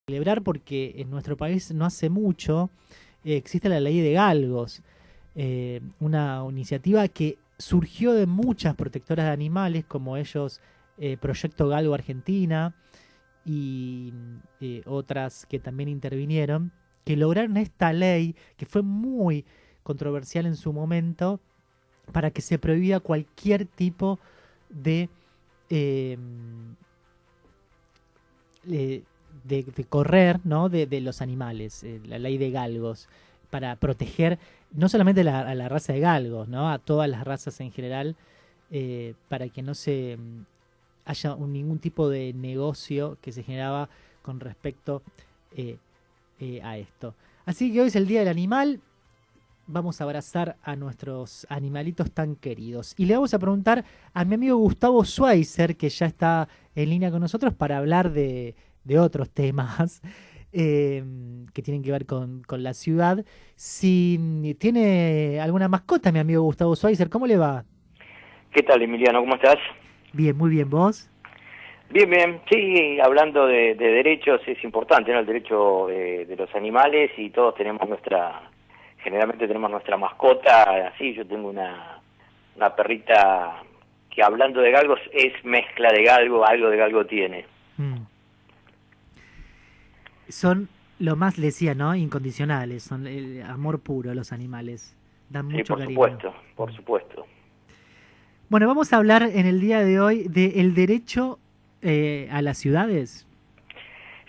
celebrar porque en nuestro país no hace mucho existe la ley de galgos, una iniciativa que surgió de muchas protectoras de animales, como ellos Proyecto Galgo Argentina y otras que también intervinieron, que lograron esta ley que fue muy controversial en su momento para que se prohibía cualquier tipo de eh, de correr, ¿no? de los animales, la ley de galgos, para proteger no solamente a la raza de galgos, ¿no? A todas las razas en general, para que no se haya ningún tipo de negocio que se generaba con respecto a esto. Así que hoy es el Día del Animal. Vamos a abrazar a nuestros animalitos tan queridos. Y le vamos a preguntar a mi amigo Gustavo Schweizer, que ya está en línea con nosotros, para hablar de otros temas que tienen que ver con la ciudad. Si tiene alguna mascota, mi amigo Gustavo Schweizer, ¿cómo le va? ¿Qué tal, Emiliano? ¿Cómo estás? Bien, muy bien. ¿Vos? Bien, bien. Sí, hablando de derechos, es importante, ¿no? El derecho de los animales, y todos tenemos generalmente tenemos nuestra mascota. Así, yo tengo una perrita que, hablando de galgos, es mezcla de galgo, algo de galgo tiene. Mm. Son lo más, le decía, ¿no? Incondicionales, son el amor puro los animales. Dan Sí, mucho por cariño. supuesto, por supuesto. Bueno, vamos a hablar en el día de hoy del derecho a las ciudades.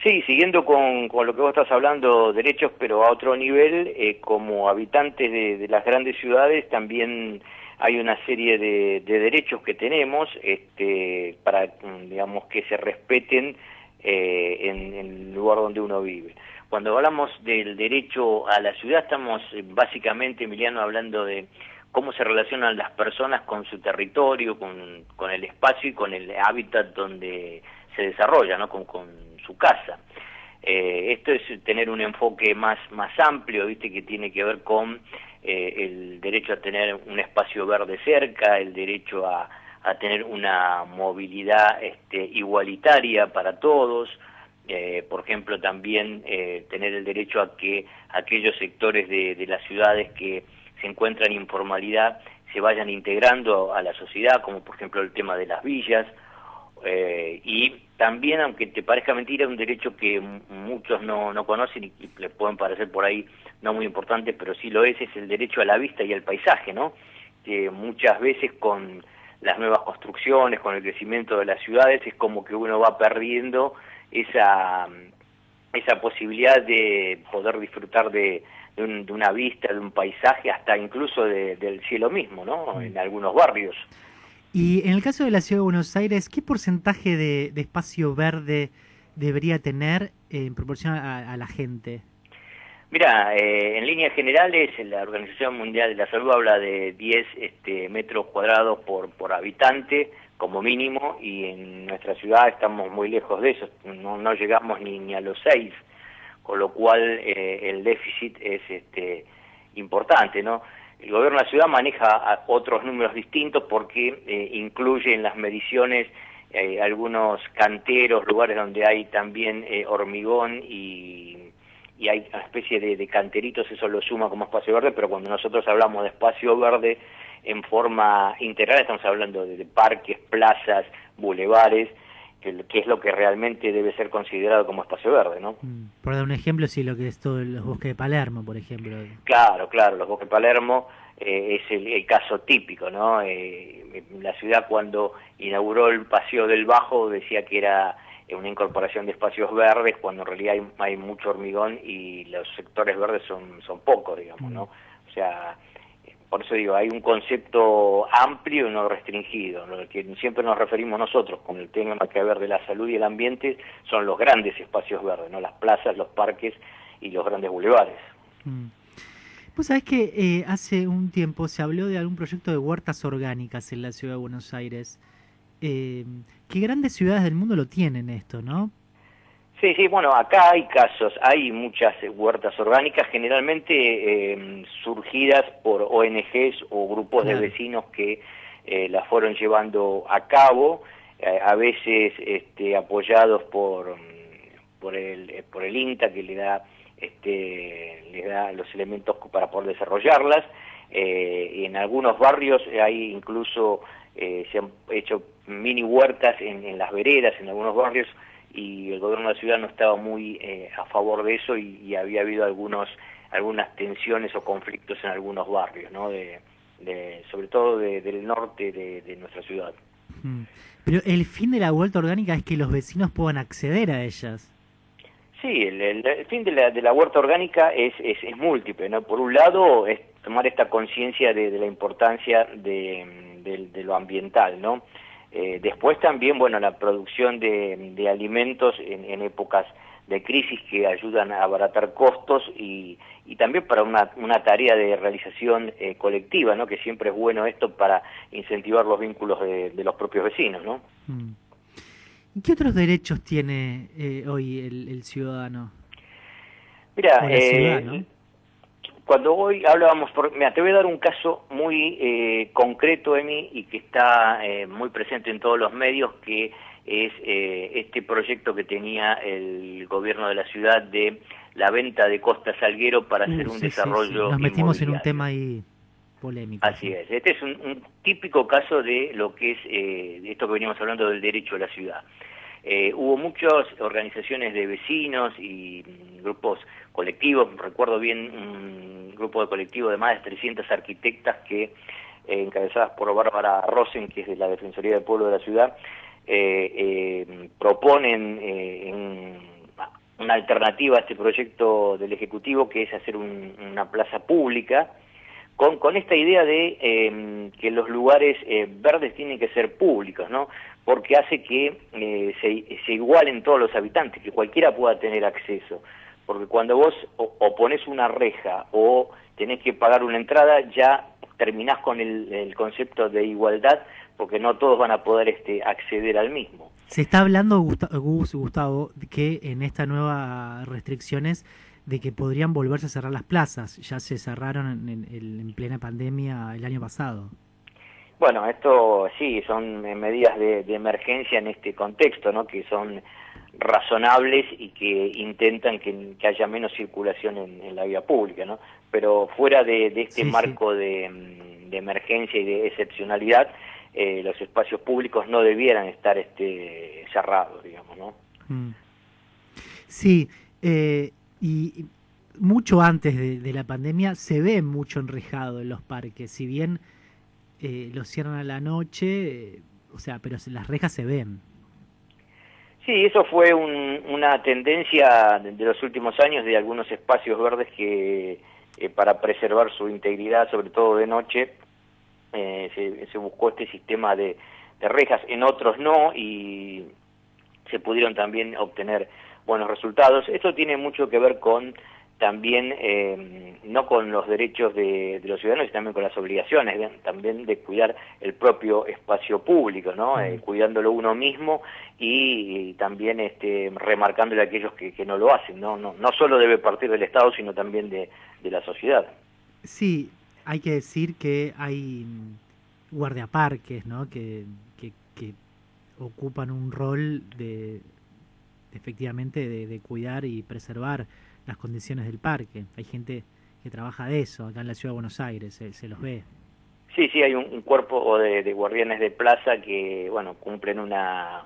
Sí, siguiendo con lo que vos estás hablando, derechos, pero a otro nivel, como habitantes de las grandes ciudades, también hay una serie de derechos que tenemos para, digamos, que se respeten en el lugar donde uno vive. Cuando hablamos del derecho a la ciudad, estamos básicamente, Emiliano, hablando de cómo se relacionan las personas con su territorio, con el espacio y con el hábitat donde se desarrolla, ¿no? Con su casa. Esto es tener un enfoque más amplio, ¿viste? Que tiene que ver con el derecho a tener un espacio verde cerca, el derecho a tener una movilidad igualitaria para todos. Por ejemplo, también tener el derecho a que aquellos sectores de las ciudades que se encuentran en informalidad se vayan integrando a la sociedad, como por ejemplo el tema de las villas. Y también, aunque te parezca mentira, un derecho que muchos no conocen y les pueden parecer por ahí no muy importante, pero sí lo es el derecho a la vista y al paisaje, ¿no? Que muchas veces con las nuevas construcciones, con el crecimiento de las ciudades, es como que uno va perdiendo esa posibilidad de poder disfrutar de una vista, de un paisaje, hasta incluso del cielo mismo, ¿no? En algunos barrios. Y en el caso de la Ciudad de Buenos Aires, ¿qué porcentaje de espacio verde debería tener en proporción a la gente? Mira, en líneas generales, la Organización Mundial de la Salud habla de 10 metros cuadrados por habitante como mínimo, y en nuestra ciudad estamos muy lejos de eso, no llegamos ni a los 6, con lo cual el déficit es importante, ¿no? El gobierno de la ciudad maneja otros números distintos porque incluye en las mediciones algunos canteros, lugares donde hay también hormigón y hay una especie de canteritos, eso lo suma como espacio verde, pero cuando nosotros hablamos de espacio verde en forma integral, estamos hablando de parques, plazas, bulevares, que es lo que realmente debe ser considerado como espacio verde, ¿no? Por dar un ejemplo, sí, lo que es todo los bosques de Palermo, por ejemplo. Claro, los bosques de Palermo es el caso típico, ¿no? La ciudad, cuando inauguró el Paseo del Bajo, decía que era una incorporación de espacios verdes, cuando en realidad hay mucho hormigón y los sectores verdes son pocos, digamos, ¿no? O sea, por eso digo, hay un concepto amplio y no restringido. Lo que siempre nos referimos nosotros con el tema que ver de la salud y el ambiente son los grandes espacios verdes, ¿no? Las plazas, los parques y los grandes bulevares. Pues sabés que hace un tiempo se habló de algún proyecto de huertas orgánicas en la Ciudad de Buenos Aires. Que grandes ciudades del mundo lo tienen esto, ¿no? Sí, bueno, acá hay casos, hay muchas huertas orgánicas, generalmente surgidas por ONGs o grupos de vecinos que las fueron llevando a cabo, a veces apoyados por el INTA, que les da los elementos para poder desarrollarlas. Y en algunos barrios hay incluso se han hecho mini huertas en las veredas en algunos barrios, y el gobierno de la ciudad no estaba muy a favor de eso, y había habido algunas tensiones o conflictos en algunos barrios, ¿no? Sobre todo del norte de nuestra ciudad. Pero el fin de la huerta orgánica es que los vecinos puedan acceder a ellas. Sí, el fin de la huerta orgánica es múltiple, ¿no? Por un lado, es tomar esta conciencia de la importancia de lo ambiental, ¿no? Después también, bueno, la producción de alimentos en épocas de crisis, que ayudan a abaratar costos, y también para una tarea de realización colectiva, ¿no? Que siempre es bueno esto para incentivar los vínculos de los propios vecinos, ¿no? ¿Y qué otros derechos tiene hoy el ciudadano? Mira, o la ciudad, ¿no? Cuando hoy hablábamos, mira, te voy a dar un caso muy concreto, Emi, y que está muy presente en todos los medios, que es este proyecto que tenía el gobierno de la ciudad de la venta de Costa Salguero para hacer un desarrollo. Sí. Nos metimos en un tema ahí polémico. Así es. Este es un típico caso de lo que es de esto que veníamos hablando del derecho a la ciudad. Hubo muchas organizaciones de vecinos y grupos colectivos. Recuerdo bien un grupo de colectivo de más de 300 arquitectas que, encabezadas por Bárbara Rosen, que es de la Defensoría del Pueblo de la ciudad, proponen una alternativa a este proyecto del Ejecutivo, que es hacer una plaza pública, con esta idea de que los lugares verdes tienen que ser públicos, ¿no? Porque hace que se igualen todos los habitantes, que cualquiera pueda tener acceso. Porque cuando vos o pones una reja o tenés que pagar una entrada, ya terminás con el concepto de igualdad, porque no todos van a poder acceder al mismo. Se está hablando, Gustavo, que en estas nuevas restricciones de que podrían volverse a cerrar las plazas. Ya se cerraron en plena pandemia el año pasado. Bueno, esto sí, son medidas de emergencia en este contexto, ¿no? Que son razonables y que intentan que haya menos circulación en la vía pública, ¿no? Pero fuera de este marco de emergencia y de excepcionalidad, los espacios públicos no debieran estar cerrados, digamos, ¿no? Sí, y mucho antes de la pandemia se ve mucho enrejado en los parques, si bien los cierran a la noche, o sea, pero las rejas se ven. Sí, eso fue una tendencia de los últimos años, de algunos espacios verdes que para preservar su integridad, sobre todo de noche, se buscó este sistema de rejas. En otros no, y se pudieron también obtener buenos resultados. Esto tiene mucho que ver con también, no con los derechos de los ciudadanos, sino también con las obligaciones, también de cuidar el propio espacio público, ¿no? Cuidándolo uno mismo y también remarcándole a aquellos que no lo hacen, ¿no? No solo debe partir del Estado, sino también de la sociedad. Sí, hay que decir que hay guardiaparques, ¿no? Que ocupan un rol efectivamente de cuidar y preservar las condiciones del parque. Hay gente que trabaja de eso acá en la ciudad de Buenos Aires, se los ve. Sí, hay un cuerpo de guardianes de plaza que, bueno, cumplen una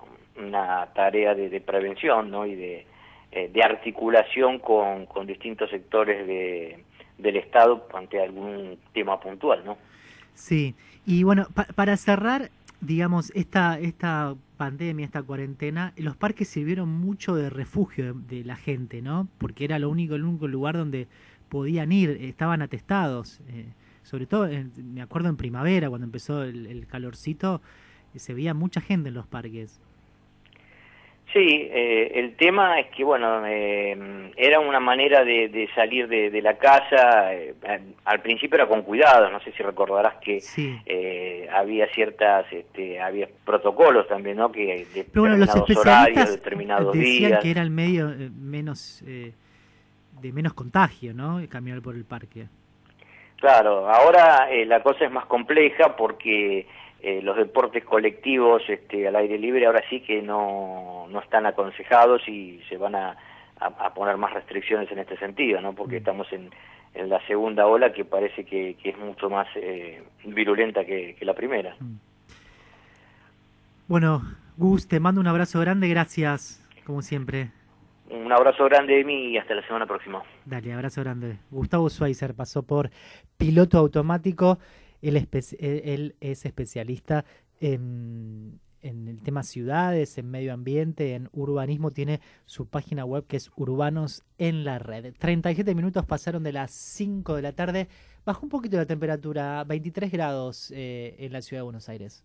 tarea de prevención, ¿no? Y de articulación con distintos sectores del Estado ante algún tema puntual, ¿no? Sí, y bueno, para cerrar, digamos, esta pandemia, esta cuarentena, los parques sirvieron mucho de refugio de la gente, ¿no? Porque era el único lugar donde podían ir, estaban atestados, sobre todo, me acuerdo en primavera, cuando empezó el calorcito, se veía mucha gente en los parques. Sí, el tema es que, bueno, era una manera de salir de la casa. Al principio era con cuidado, no sé si recordarás que sí. Había había protocolos también, ¿no? Que de Pero bueno, los determinados horarios, determinados decían días. que era el medio menos de menos contagio, ¿no? Caminar por el parque. Claro, ahora la cosa es más compleja porque los deportes colectivos al aire libre ahora sí que no están aconsejados y se van a poner más restricciones en este sentido, ¿no? Porque estamos en la segunda ola que parece que es mucho más virulenta que la primera. Bueno, Gus, te mando un abrazo grande, gracias, como siempre. Un abrazo grande de mí y hasta la semana próxima. Dale, abrazo grande. Gustavo Schweizer pasó por piloto automático. Él es especialista en el tema ciudades, en medio ambiente, en urbanismo. Tiene su página web que es Urbanos en la Red. 37 minutos pasaron de las 5 de la tarde. Bajó un poquito la temperatura, 23 grados en la ciudad de Buenos Aires.